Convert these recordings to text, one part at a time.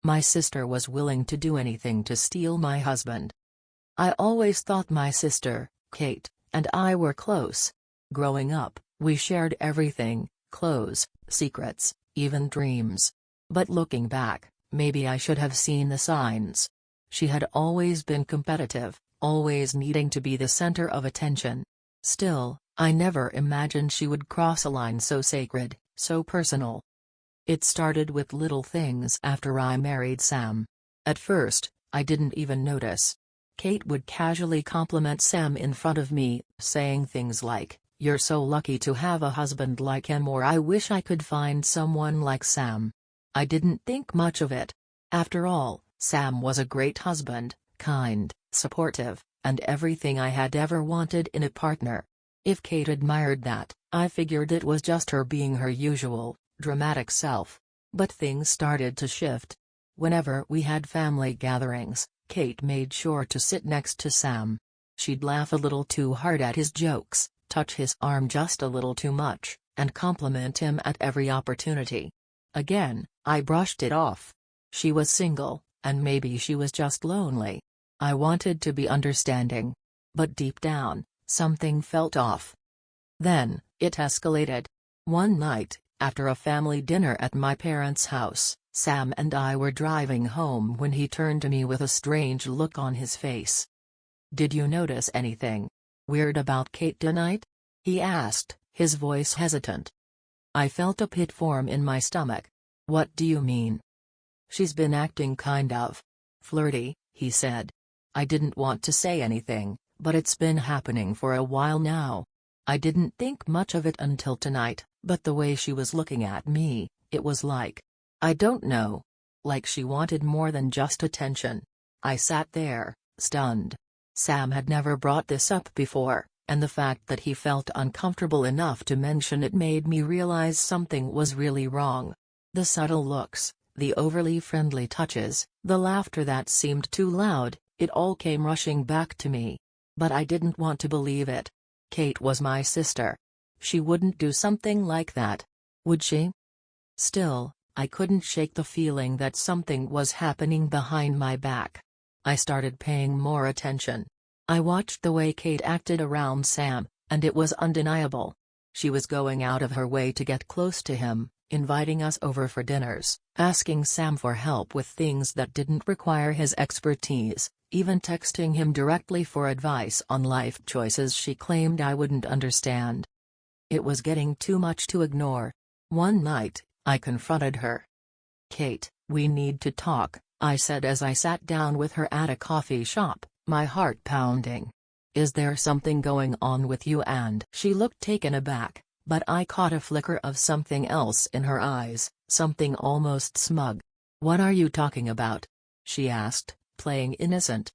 My sister was willing to do anything to steal my husband. I always thought my sister, Kate, and I were close. Growing up, we shared everything, clothes, secrets, even dreams. But looking back, maybe I should have seen the signs. She had always been competitive, always needing to be the center of attention. Still, I never imagined she would cross a line so sacred, so personal. It started with little things after I married Sam. At first, I didn't even notice. Kate would casually compliment Sam in front of me, saying things like, "You're so lucky to have a husband like him," or "I wish I could find someone like Sam." I didn't think much of it. After all, Sam was a great husband, kind, supportive, and everything I had ever wanted in a partner. If Kate admired that, I figured it was just her being her usual, dramatic self. But things started to shift. Whenever we had family gatherings, Kate made sure to sit next to Sam. She'd laugh a little too hard at his jokes, touch his arm just a little too much, and compliment him at every opportunity. Again, I brushed it off. She was single, and maybe she was just lonely. I wanted to be understanding. But deep down, something felt off. Then, it escalated. One night, after a family dinner at my parents' house, Sam and I were driving home when he turned to me with a strange look on his face. "Did you notice anything weird about Kate tonight?" he asked, his voice hesitant. I felt a pit form in my stomach. "What do you mean?" "She's been acting kind of flirty," he said. I didn't want to say anything, but it's been happening for a while now. I didn't think much of it until tonight, but the way she was looking at me, it was like, I don't know, like she wanted more than just attention. I sat there, stunned. Sam had never brought this up before, and the fact that he felt uncomfortable enough to mention it made me realize something was really wrong. The subtle looks, the overly friendly touches, the laughter that seemed too loud, it all came rushing back to me. But I didn't want to believe it. Kate was my sister. She wouldn't do something like that. Would she? Still, I couldn't shake the feeling that something was happening behind my back. I started paying more attention. I watched the way Kate acted around Sam, and it was undeniable. She was going out of her way to get close to him, inviting us over for dinners, asking Sam for help with things that didn't require his expertise, even texting him directly for advice on life choices she claimed I wouldn't understand. It was getting too much to ignore. One night, I confronted her. "Kate, we need to talk," I said as I sat down with her at a coffee shop, my heart pounding. "Is there something going on with you?" And she looked taken aback, but I caught a flicker of something else in her eyes, something almost smug. "What are you talking about?" she asked, playing innocent.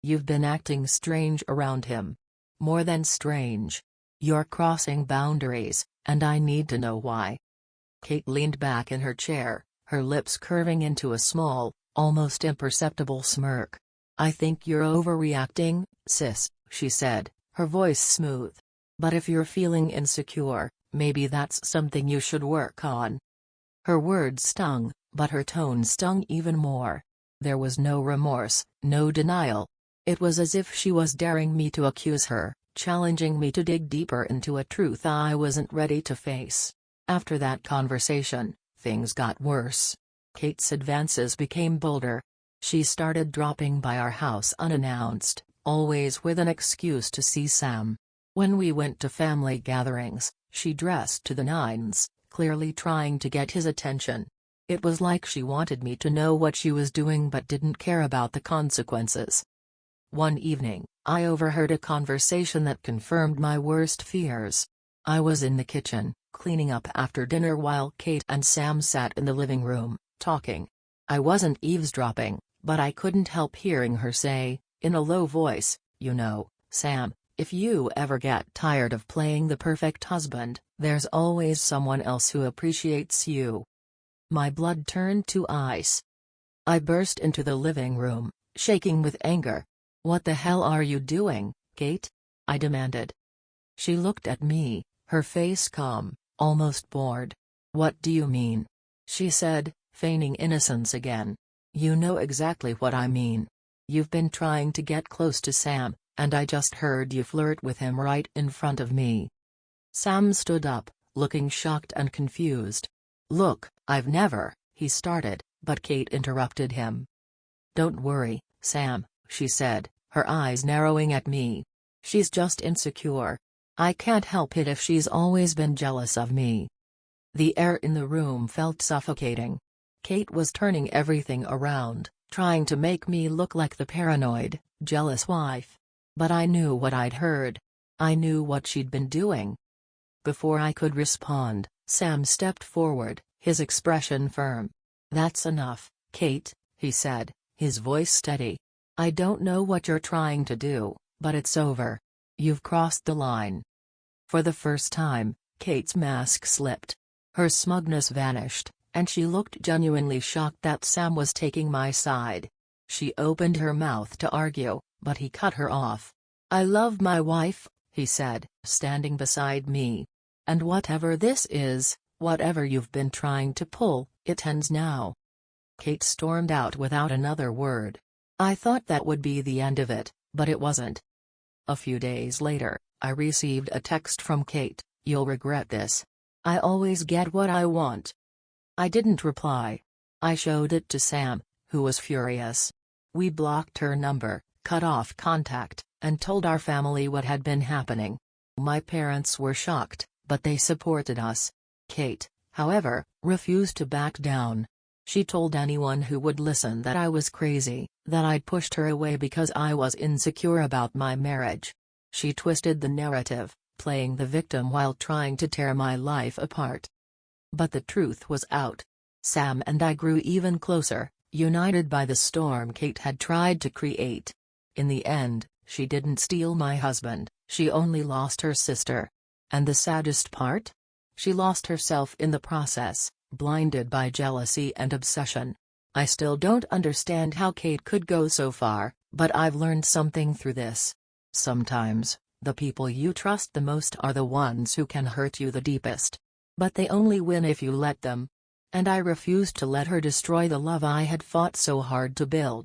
"You've been acting strange around him. More than strange. You're crossing boundaries, and I need to know why." Kate leaned back in her chair, her lips curving into a small, almost imperceptible smirk. "I think you're overreacting, sis," she said, her voice smooth. "But if you're feeling insecure, maybe that's something you should work on." Her words stung, but her tone stung even more. There was no remorse, no denial. It was as if she was daring me to accuse her, challenging me to dig deeper into a truth I wasn't ready to face. After that conversation, things got worse. Kate's advances became bolder. She started dropping by our house unannounced, always with an excuse to see Sam. When we went to family gatherings, she dressed to the nines, clearly trying to get his attention. It was like she wanted me to know what she was doing but didn't care about the consequences. One evening, I overheard a conversation that confirmed my worst fears. I was in the kitchen, cleaning up after dinner while Kate and Sam sat in the living room, talking. I wasn't eavesdropping, but I couldn't help hearing her say, in a low voice, "You know, Sam, if you ever get tired of playing the perfect husband, there's always someone else who appreciates you." My blood turned to ice. I burst into the living room, shaking with anger. "What the hell are you doing, Kate?" I demanded. She looked at me, her face calm, almost bored. "What do you mean?" she said, feigning innocence again. You know exactly what I mean. You've been trying to get close to Sam, and I just heard you flirt with him right in front of me." Sam stood up, looking shocked and confused. "Look, I've never," he started, but Kate interrupted him. "Don't worry, Sam," she said, her eyes narrowing at me. "She's just insecure. I can't help it if she's always been jealous of me." The air in the room felt suffocating. Kate was turning everything around, trying to make me look like the paranoid, jealous wife. But I knew what I'd heard. I knew what she'd been doing. Before I could respond, Sam stepped forward, his expression firm. "That's enough, Kate," he said, his voice steady. "I don't know what you're trying to do, but it's over. You've crossed the line." For the first time, Kate's mask slipped. Her smugness vanished, and she looked genuinely shocked that Sam was taking my side. She opened her mouth to argue, but he cut her off. "I love my wife," he said, standing beside me. "And whatever this is, whatever you've been trying to pull, it ends now." Kate stormed out without another word. I thought that would be the end of it, but it wasn't. A few days later, I received a text from Kate, "You'll regret this. I always get what I want." I didn't reply. I showed it to Sam, who was furious. We blocked her number, cut off contact, and told our family what had been happening. My parents were shocked, but they supported us. Kate, however, refused to back down. She told anyone who would listen that I was crazy, that I'd pushed her away because I was insecure about my marriage. She twisted the narrative, playing the victim while trying to tear my life apart. But the truth was out. Sam and I grew even closer, united by the storm Kate had tried to create. In the end, she didn't steal my husband, she only lost her sister. And the saddest part? She lost herself in the process, blinded by jealousy and obsession. I still don't understand how Kate could go so far, but I've learned something through this. Sometimes, the people you trust the most are the ones who can hurt you the deepest. But they only win if you let them. And I refused to let her destroy the love I had fought so hard to build.